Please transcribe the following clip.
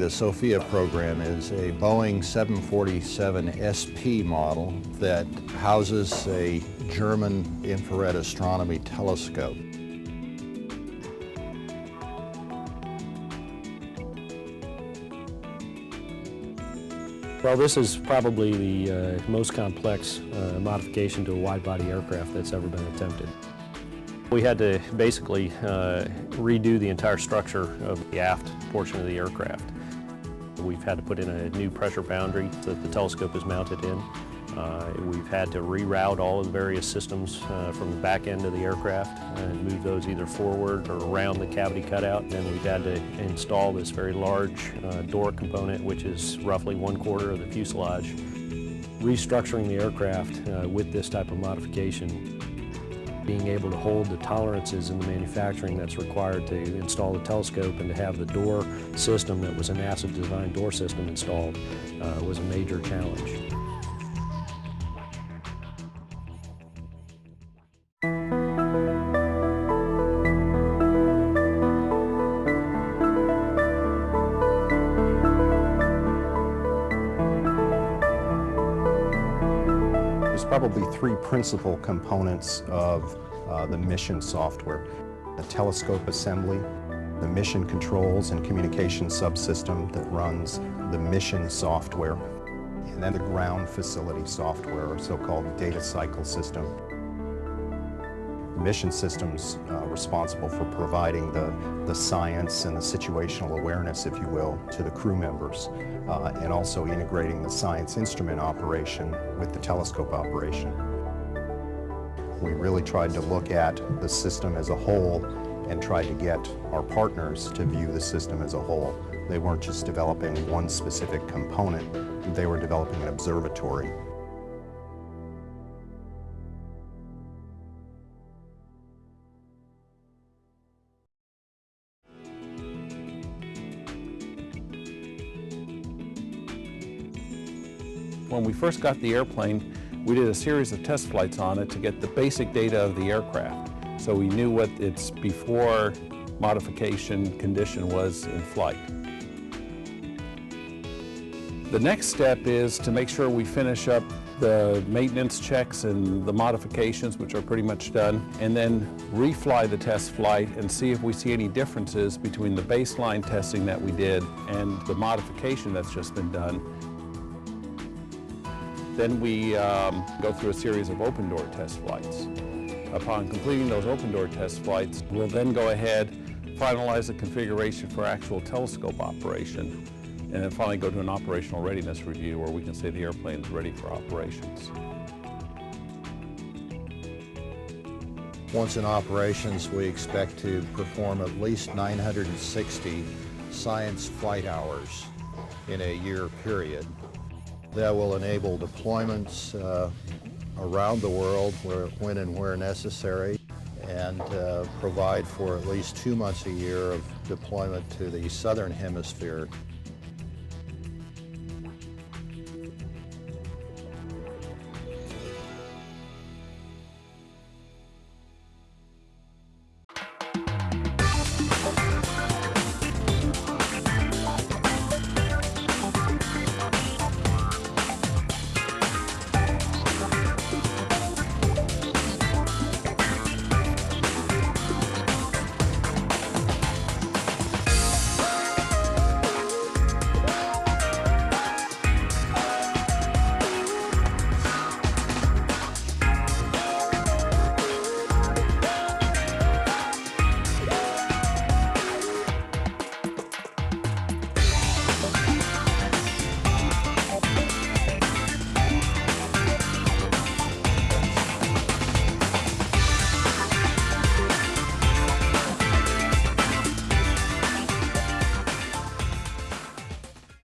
The SOFIA program is a Boeing 747 SP model that houses a German infrared astronomy telescope. Well, this is probably the most complex modification to a wide-body aircraft that's ever been attempted. We had to basically redo the entire structure of the aft portion of the aircraft. We've had to put in a new pressure boundary that the telescope is mounted in. We've had to reroute all of the various systems from the back end of the aircraft and move those either forward or around the cavity cutout. Then we've had to install this very large door component, which is roughly 1/4 of the fuselage. Restructuring the aircraft with this type of modification, being able to hold the tolerances in the manufacturing that's required to install the telescope and to have the door system that was a NASA-designed door system installed was a major challenge. There's probably three principal components of the mission software: the telescope assembly, the mission controls and communication subsystem that runs the mission software, and then the ground facility software, or so-called data cycle system. The mission system's responsible for providing the science and the situational awareness, if you will, to the crew members, and also integrating the science instrument operation with the telescope operation. We really tried to look at the system as a whole and tried to get our partners to view the system as a whole. They weren't just developing one specific component, they were developing an observatory. When we first got the airplane, we did a series of test flights on it to get the basic data of the aircraft. So we knew what its before modification condition was in flight. The next step is to make sure we finish up the maintenance checks and the modifications, which are pretty much done, and then refly the test flight and see if we see any differences between the baseline testing that we did and the modification that's just been done. Then we go through a series of open door test flights. Upon completing those open door test flights, we'll then go ahead, finalize the configuration for actual telescope operation, and then finally go to an operational readiness review where we can say the airplane is ready for operations. Once in operations, we expect to perform at least 960 science flight hours in a year period. That will enable deployments around the world when and where necessary, and provide for at least 2 months a year of deployment to the southern hemisphere